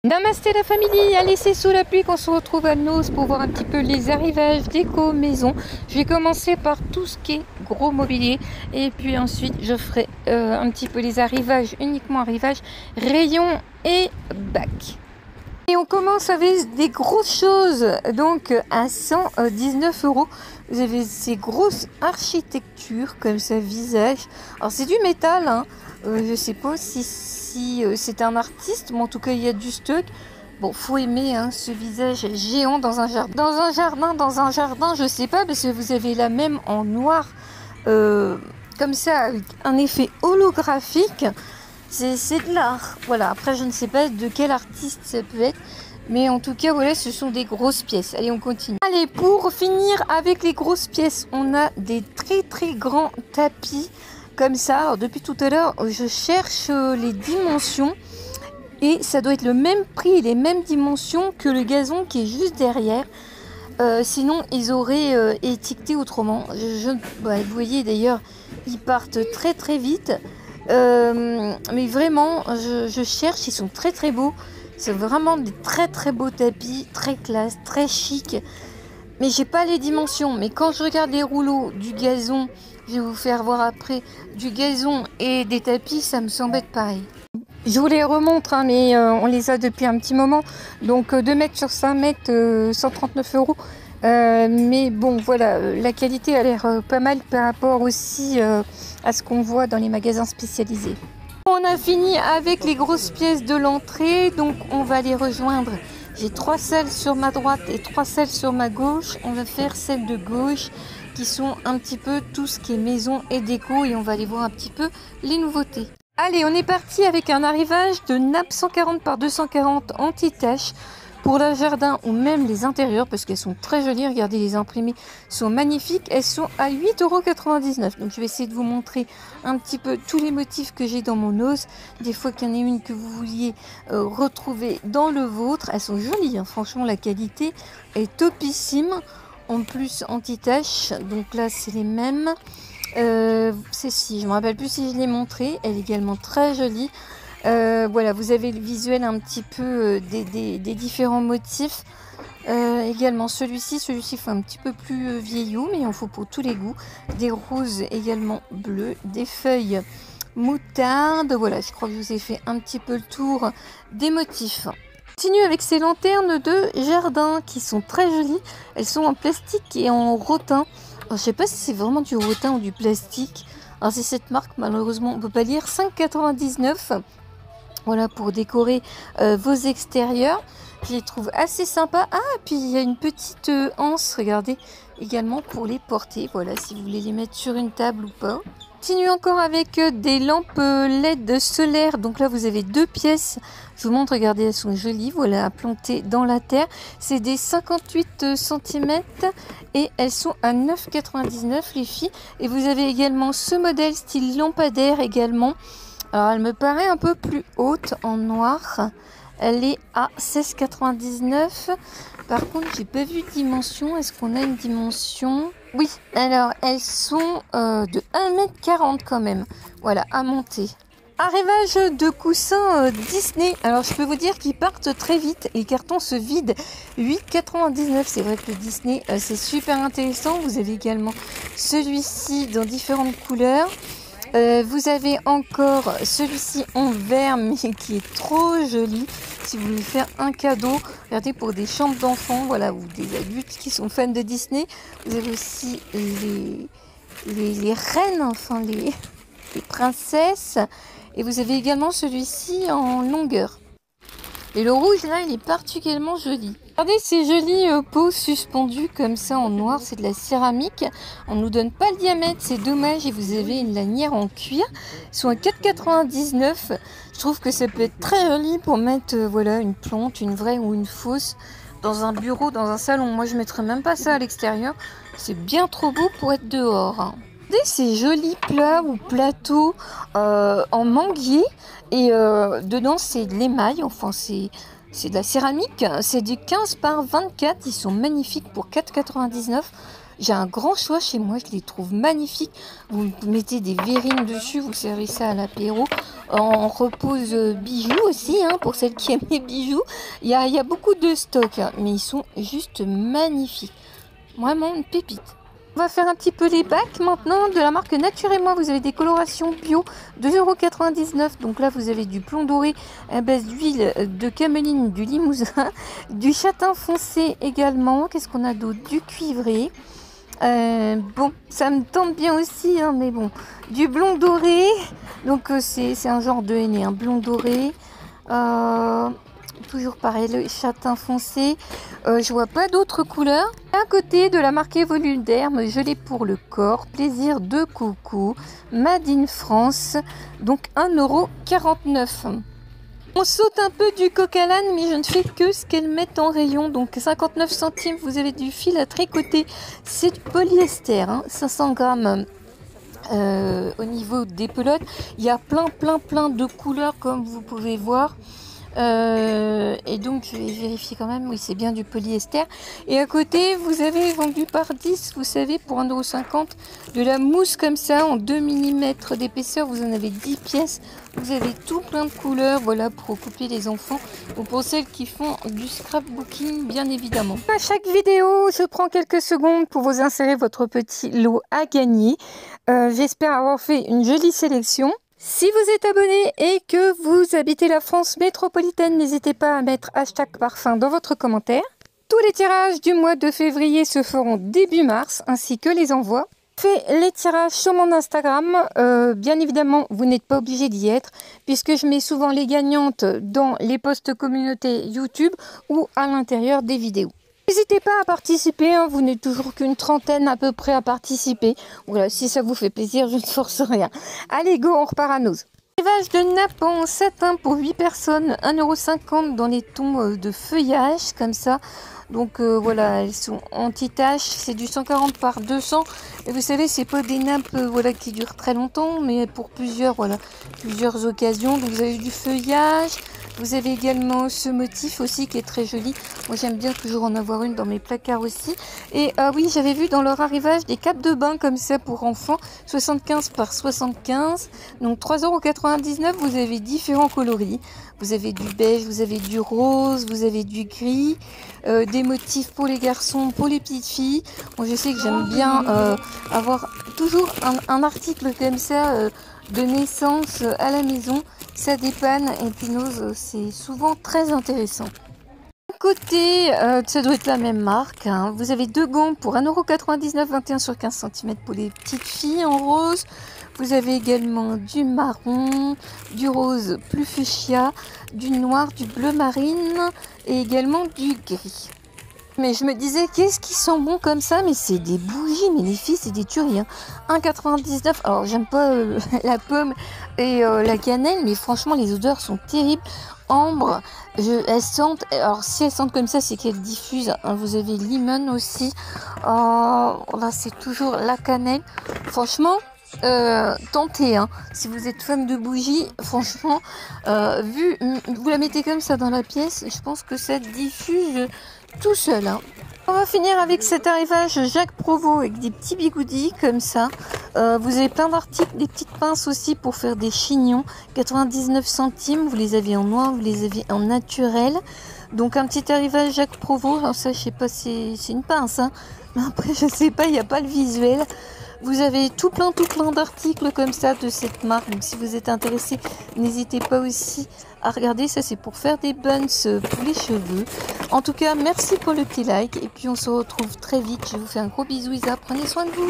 Namasté la famille, allez c'est sous la pluie qu'on se retrouve à Noz pour voir un petit peu les arrivages déco maison. Je vais commencer par tout ce qui est gros mobilier et puis ensuite je ferai un petit peu les arrivages, uniquement arrivages, rayons et bac. Et on commence avec des grosses choses, donc à 119 €. Vous avez ces grosses architectures comme ça, visage. Alors c'est du métal, hein. Je sais pas si c'est un artiste, mais en tout cas il y a du stock. Bon, faut aimer hein, ce visage géant dans un jardin. Dans un jardin, je sais pas, parce que vous avez la même en noir, comme ça, avec un effet holographique. C'est de l'art. Voilà, après je ne sais pas de quel artiste ça peut être. Mais en tout cas, voilà, ce sont des grosses pièces. Allez, on continue. Allez, pour finir avec les grosses pièces, on a des très grands tapis comme ça. Alors, depuis tout à l'heure, je cherche les dimensions. Et ça doit être le même prix et les mêmes dimensions que le gazon qui est juste derrière. Sinon, ils auraient étiqueté autrement. Vous voyez d'ailleurs, ils partent très vite. Mais vraiment, je cherche, ils sont très beaux. C'est vraiment des très beaux tapis, très classe, très chic. Mais j'ai pas les dimensions. Mais quand je regarde les rouleaux du gazon, je vais vous faire voir après, du gazon et des tapis, ça me semble être pareil. Je vous les remontre, hein, mais on les a depuis un petit moment. Donc 2 mètres sur 5 mètres, 139 €. Mais bon, voilà, la qualité a l'air pas mal par rapport aussi à ce qu'on voit dans les magasins spécialisés. On a fini avec les grosses pièces de l'entrée, donc on va les rejoindre. J'ai 3 salles sur ma droite et 3 salles sur ma gauche. On va faire celle de gauche qui sont un petit peu tout ce qui est maison et déco et on va aller voir un petit peu les nouveautés. Allez, on est parti avec un arrivage de nappe 140 par 240 anti-tache pour le jardin ou même les intérieurs parce qu'elles sont très jolies. Regardez, les imprimés sont magnifiques. Elles sont à 8,99 €. Donc je vais essayer de vous montrer un petit peu tous les motifs que j'ai dans mon os. Des fois qu'il y en ait une que vous vouliez retrouver dans le vôtre. Elles sont jolies, hein. Franchement, la qualité est topissime. En plus, anti-tache. Donc là, c'est les mêmes. Celle-ci, je me rappelle plus si je l'ai montré. Elle est également très jolie. Voilà, vous avez le visuel un petit peu des différents motifs. Également celui-ci fait un petit peu plus vieillot, mais il en faut pour tous les goûts. Des roses également bleues, des feuilles moutarde. Voilà, je crois que je vous ai fait un petit peu le tour des motifs. Continue avec ces lanternes de jardin qui sont très jolies. Elles sont en plastique et en rotin. Alors, je sais pas si c'est vraiment du rotin ou du plastique. Alors c'est cette marque, malheureusement on peut pas lire. 5,99 €. Voilà, pour décorer vos extérieurs. Je les trouve assez sympas. Ah, puis il y a une petite anse, regardez, également pour les porter. Voilà, si vous voulez les mettre sur une table ou pas. Continue encore avec des lampes LED solaires. Donc là, vous avez 2 pièces. Je vous montre, regardez, elles sont jolies. Voilà, à planter dans la terre. C'est des 58 cm et elles sont à 9,99 € les filles. Et vous avez également ce modèle style lampadaire également. Alors, elle me paraît un peu plus haute en noir. Elle est à 16,99 €. Par contre, j'ai pas vu de dimension. Est-ce qu'on a une dimension? Oui, alors elles sont de 1,40 m quand même. Voilà, à monter. Arrivage de coussins Disney. Alors, je peux vous dire qu'ils partent très vite. Les cartons se vident. 8,99 €. C'est vrai que le Disney, c'est super intéressant. Vous avez également celui-ci dans différentes couleurs. Vous avez encore celui-ci en vert mais qui est trop joli si vous voulez faire un cadeau. Regardez, pour des chambres d'enfants, voilà, ou des adultes qui sont fans de Disney. Vous avez aussi les reines, enfin les princesses. Et vous avez également celui-ci en longueur. Et le rouge là, il est particulièrement joli. Regardez ces jolies pots suspendus comme ça en noir, c'est de la céramique. On nous donne pas le diamètre, c'est dommage. Et vous avez une lanière en cuir. Ils sont à 4,99 €. Je trouve que ça peut être très joli pour mettre voilà, une plante, une vraie ou une fausse, dans un bureau, dans un salon. Moi, je mettrais même pas ça à l'extérieur. C'est bien trop beau pour être dehors, hein. Regardez ces jolis plats ou plateaux en manguier. Et dedans, c'est de l'émail. Enfin, c'est de la céramique. C'est du 15 par 24. Ils sont magnifiques pour 4,99 €. J'ai un grand choix chez moi, je les trouve magnifiques. Vous mettez des verrines dessus, vous servez ça à l'apéro. En repose bijoux aussi, hein, pour celles qui aiment les bijoux. Il y a beaucoup de stock, hein, mais ils sont juste magnifiques. Vraiment une pépite. On va faire un petit peu les bacs maintenant de la marque Nature et Moi. Vous avez des colorations bio, 2,99 €. Donc là, vous avez du plomb doré à base d'huile de cameline, du limousin, du châtain foncé également. Qu'est-ce qu'on a d'autre? Du cuivré. Bon, ça me tente bien aussi, hein, mais bon. Du blond doré. Donc c'est un genre de henné, un blond doré. Toujours pareil, le châtain foncé. Je vois pas d'autres couleurs. À côté de la marque Evoluderm, gelée pour le corps, plaisir de coco, Made in France, donc 1,49 €. On saute un peu du coq à l'âne, mais je ne fais que ce qu'elles mettent en rayon. Donc 59 centimes, vous avez du fil à tricoter. C'est du polyester, hein, 500 grammes. Au niveau des pelotes, il y a plein de couleurs comme vous pouvez voir. Et donc je vais vérifier quand même, oui c'est bien du polyester. Et à côté vous avez vendu par 10, vous savez, pour 1,50 € de la mousse comme ça en 2 mm d'épaisseur. Vous en avez 10 pièces, vous avez tout plein de couleurs, voilà, pour occuper les enfants ou pour celles qui font du scrapbooking bien évidemment. À chaque vidéo je prends quelques secondes pour vous insérer votre petit lot à gagner. J'espère avoir fait une jolie sélection. Si vous êtes abonné et que vous habitez la France métropolitaine, n'hésitez pas à mettre #parfum dans votre commentaire. Tous les tirages du mois de février se feront début mars, ainsi que les envois. Je fais les tirages sur mon Instagram. Bien évidemment, vous n'êtes pas obligé d'y être, puisque je mets souvent les gagnantes dans les posts communauté YouTube ou à l'intérieur des vidéos. N'hésitez pas à participer, hein, vous n'êtes toujours qu'une trentaine à peu près à participer. Voilà, si ça vous fait plaisir, je ne force rien. Allez, go, on repart à Nose. Élevage de nappes en satin pour 8 personnes, 1,50 € dans les tons de feuillage, comme ça. Donc voilà, elles sont anti-taches, c'est du 140 par 200. Et vous savez, c'est pas des nappes voilà, qui durent très longtemps, mais pour plusieurs occasions. Donc vous avez du feuillage. Vous avez également ce motif aussi qui est très joli. Moi j'aime bien toujours en avoir une dans mes placards aussi. Et oui, j'avais vu dans leur arrivage des capes de bain comme ça pour enfants, 75 par 75. Donc 3,99 €. Vous avez différents coloris. Vous avez du beige, vous avez du rose, vous avez du gris, des motifs pour les garçons, pour les petites filles. Moi je sais que j'aime bien avoir toujours un article comme ça de naissance à la maison. Ça dépanne et puis Nose, c'est souvent très intéressant. Côté, ça doit être la même marque, hein. Vous avez deux gants pour 1,99 €, 21 sur 15 cm pour les petites filles en rose. Vous avez également du marron, du rose plus fuchsia, du noir, du bleu marine et également du gris. Mais je me disais, qu'est-ce qui sent bon comme ça? Mais c'est des bougies, mais les filles, c'est des tueries, hein. 1,99 €. Alors, j'aime pas la pomme et la cannelle, mais franchement, les odeurs sont terribles. Ambre, elles sentent, alors si elles sentent comme ça, c'est qu'elles diffusent, hein. Vous avez limon aussi. Là, c'est toujours la cannelle. Franchement, tentez, hein. Si vous êtes fan de bougies, franchement, vous la mettez comme ça dans la pièce, je pense que ça diffuse tout seul, hein. On va finir avec cet arrivage Jacques Provost avec des petits bigoudis comme ça. Vous avez plein d'articles, des petites pinces aussi pour faire des chignons. 99 centimes, vous les avez en noir, vous les avez en naturel. Donc un petit arrivage Jacques Provost. Alors ça, je sais pas, c'est une pince, hein. Mais après, je sais pas, il n'y a pas le visuel. Vous avez tout plein d'articles comme ça de cette marque. Donc si vous êtes intéressé, n'hésitez pas aussi à regarder. Ça, c'est pour faire des buns pour les cheveux. En tout cas, merci pour le petit like. Et puis, on se retrouve très vite. Je vous fais un gros bisou, Isa. Prenez soin de vous.